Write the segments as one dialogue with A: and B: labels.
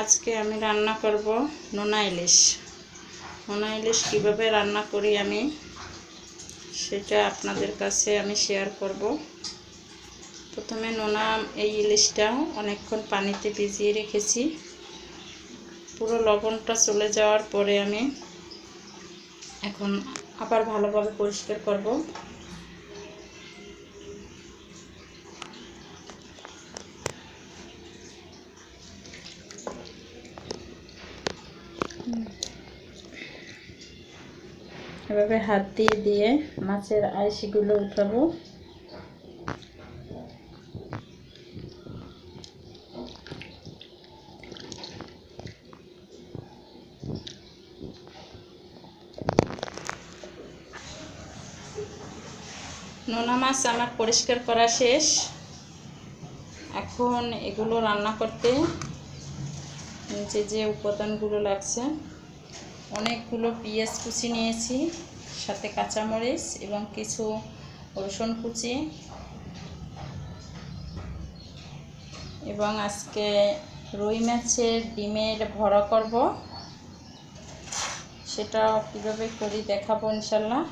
A: আজকে আমি রান্না করব নোনা ইলিশ। নোনা ইলিশ কীভাবে রান্না করি আমি সেটা আপনাদের কাছে আমি শেয়ার করব। প্রথমে এই ইলিশটা অনেকক্ষণ পানিতে ভিজিয়ে রেখেছি। পুরো লবণটা চলে যাওয়ার পরে আমি এখন আবার ভালোভাবে পরিষ্কার করব। এভাবে হাত দিয়ে মাছের আইশগুলো উঠাবো। নোনা মাছ আমার পরিষ্কার করা শেষ। এখন এগুলো রান্না করতে যে উপাদানগুলো লাগছে, অনেকগুলো পেঁয়াজ কুচি নিয়েছি, সাথে কাঁচামরিচ এবং কিছু রসুন কুচি, এবং আজকে রুই মাছের ডিমের ভরা করব। সেটা কিভাবে করি দেখাবো ইনশাল্লাহ।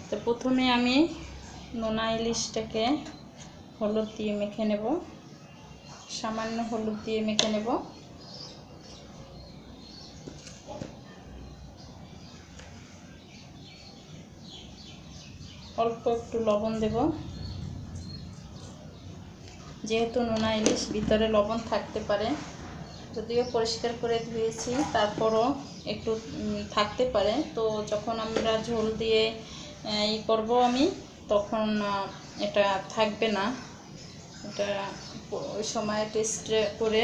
A: তো প্রথমে আমি নোনা ইলিশটাকে হলুদ দিয়ে মেখে নেব, সামান্য হলুদ দিয়ে মেখে নেব। অল্প একটু লবণ দেব, যেহেতু নোনা ইলিশ ভিতরে লবণ থাকতে পারে, যদিও পরিষ্কার করে ধুয়েছি তারপরও একটু থাকতে পারে। তো যখন আমরা ঝোল দিয়ে করব আমি, তখন এটা থাকবে না। এটা ওই সময় টেস্ট করে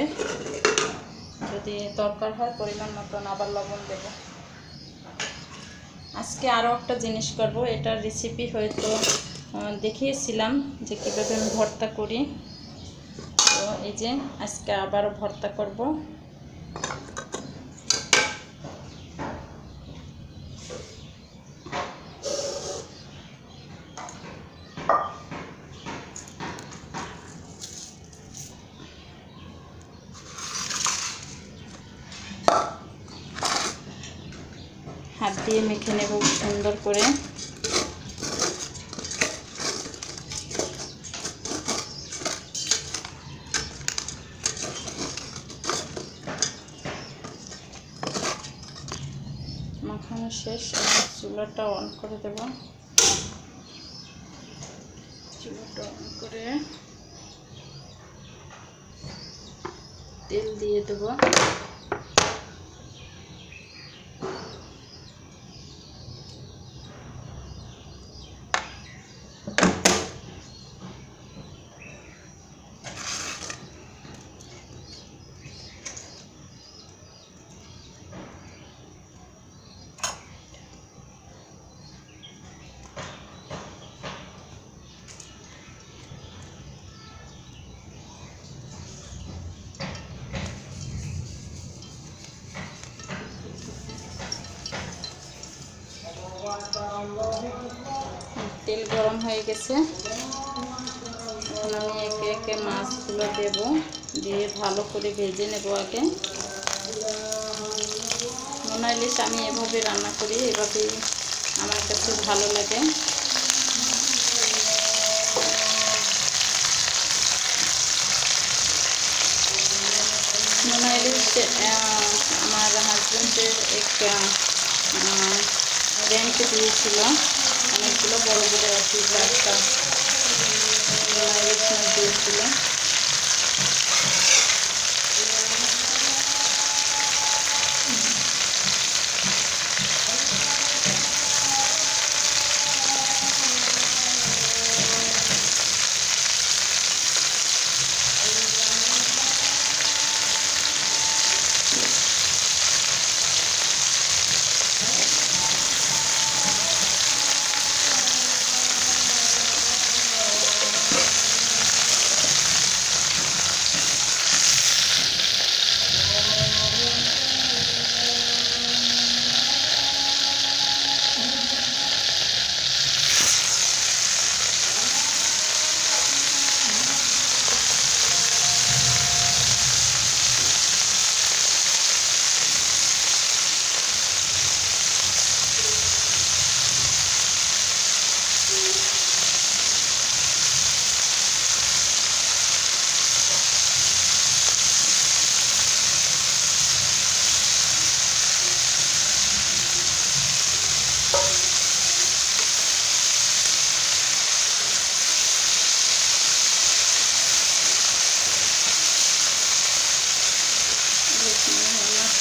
A: যদি দরকার হয় পরিমাণ মতন আবার লবণ দেব। আজকে আরও একটা জিনিস করব, এটার রেসিপি হয়তো দেখিয়েছিলাম যে কীভাবে আমি ভর্তা করি। তো এই যে আজকে আবারও ভর্তা করব। হাত দিয়ে মেখে নেব সুন্দর করে। মাখানো শেষ, চুলাটা অন করে দেব। চুলাটা অন করে তেল দিয়ে দেব। তেল গরম হয়ে গেছে, এখন আমি একে একে মাছগুলো দেব, দিয়ে ভালো করে ভেজে নেব। আগে নোনা ইলিশ আমি এভাবে রান্না করি, এভাবেই আমার কাছে ভালো লাগে। নোনা ইলিশ আমার হাজব্যান্ডের এক রেন্ট দিয়েছিল, অনেকগুলো বড় বড় আছে, 4টা নোনা ইলিশ মাছ দিয়েছিল।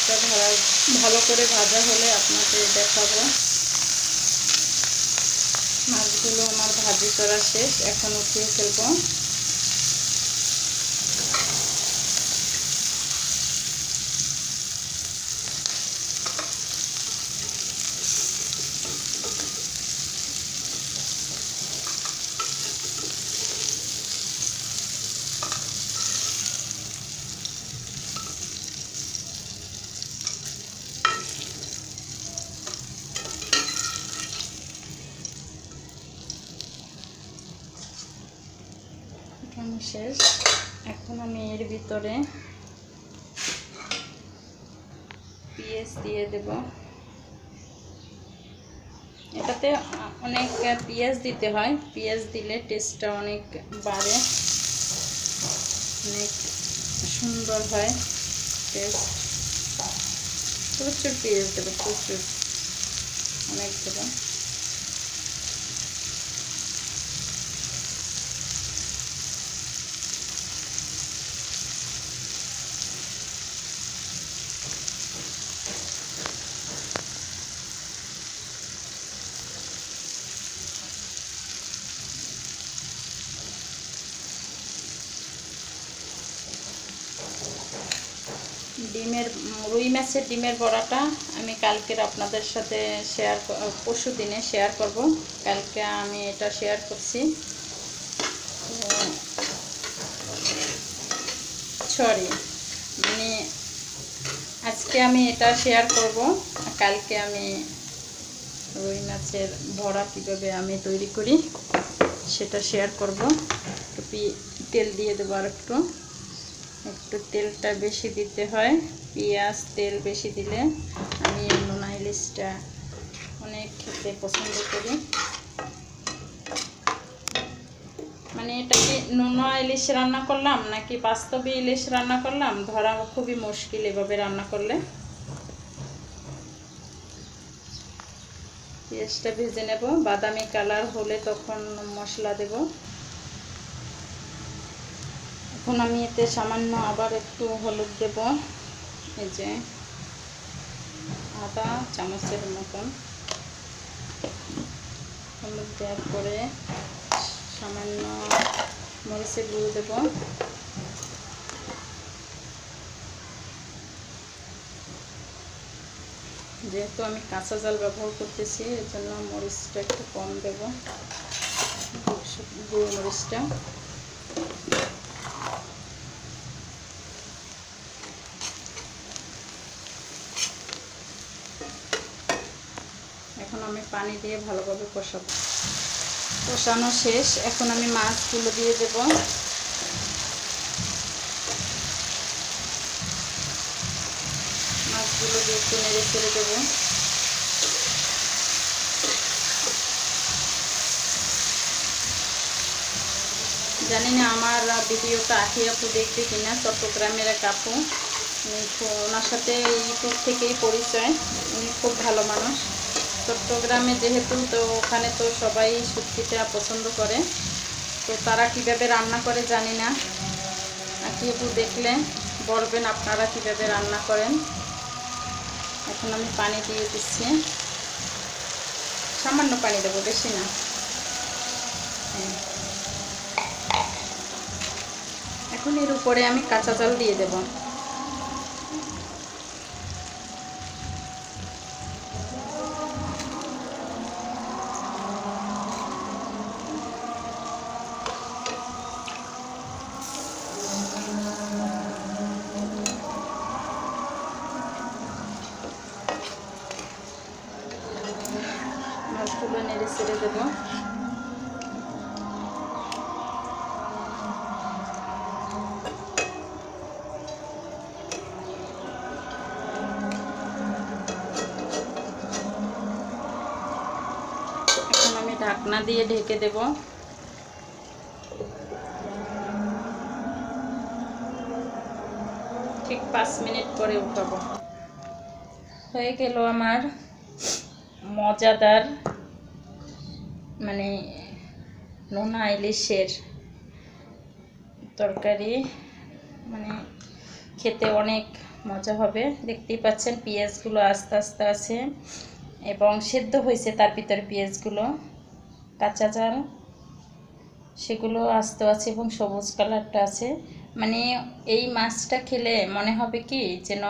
A: মাছটা ভালো করে ভাজা হলে আপনাদের দেখাবো। মাছগুলো আমার ভাজি করা শেষ, এখন উঠিয়ে ফেলবো। শেষ। এখন আমি এর ভিতরে পেঁয়াজ দিয়ে দেব। এটাতে অনেক পেঁয়াজ দিতে হয়, পেঁয়াজ দিলে টেস্টটা অনেক বাড়ে, অনেক সুন্দর হয় টেস্ট। প্রচুর পেঁয়াজ দেবো, প্রচুর, অনেক দেবো। রুই মাছের ডিমের বড়াটা আমি কালকের আপনাদের সাথে পরশু দিনে শেয়ার করব। কালকে আমি এটা শেয়ার করছি, সরি মানে আজকে আমি এটা শেয়ার করব। কালকে আমি রুই মাছের বড়া কীভাবে আমি তৈরি করি সেটা শেয়ার করব। তেল দিয়ে দেবো, আর একটু তেলটা বেশি দিতে হয়, পেঁয়াজ তেল বেশি দিলে। আমি নোনা ইলিশটা অনেক খেতে পছন্দ করি। মানে এটা কি নোনা ইলিশ রান্না করলাম নাকি বাস্তবে ইলিশ রান্না করলাম ধরা খুবই মুশকিল এভাবে রান্না করলে। পেঁয়াজটা ভেজে নেব, বাদামি কালার হলে তখন মশলা দেব। এখন আমি এতে সামান্য আবার একটু হলুদ দেব, এই যে আধা চামচের মতন হলুদ দেওয়ার পরে সামান্য মরিচের গুঁড়ো দেব। যেহেতু আমি কাঁচা জাল ব্যবহার করতেছি এর জন্য মরিচটা একটু কম দেব, গুঁড়ো মরিচটা। এখন আমি পানি দিয়ে ভালোভাবে কষাবো। কষানো শেষ, এখন আমি মাছগুলো দিয়ে দেব। মাছগুলো দিয়ে একটু নেড়ে ছেড়ে দেবো। জানি না আমার ভিডিওটা আখি আপু দেখবে কিনা, চট্টগ্রামের এক আপু, ওনার সাথে ইউটিউব থেকেই পরিচয়। উনি খুব ভালো মানুষ। চট্টগ্রামে যেহেতু, তো ওখানে তো সবাই শুটকিটা পছন্দ করে, তো তারা কিভাবে রান্না করে জানি না। আখি আপু দেখলে বলবেন আপনারা কিভাবে রান্না করেন। এখন আমি পানি দিয়ে দিচ্ছি, সামান্য পানি দেবো, বেশি না। এখন এর উপরে আমি কাঁচা চাল দিয়ে দেব। মাছগুলো নেড়ে ছেড়ে দেবো। এখন আমি ঢাকনা দিয়ে ঢেকে দেব। ঠিক 5 মিনিট পরে উঠাবো। হয়ে গেল আমার মজাদার মানে নোনা ইলিশের তরকারি। মানে খেতে অনেক মজা হবে। দেখতেই পাচ্ছেন পেঁয়াজগুলো আস্তে আস্তে আছে এবং সেদ্ধ হয়েছে, তার ভিতরে পেঁয়াজগুলো কাঁচা ঝাল সেগুলো আস্তে আছে এবং সবুজ কালারটা আছে। মানে এই মাছটা খেলে মনে হবে কি যেন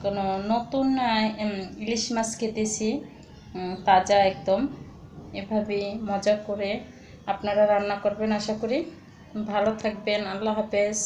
A: কোনো নতুন ইলিশ মাছ খেতেছি, তাজা একদম। এভাবেই মজা করে আপনারা রান্না করবেন আশা করি। ভালো থাকবেন, আল্লাহ হাফেজ।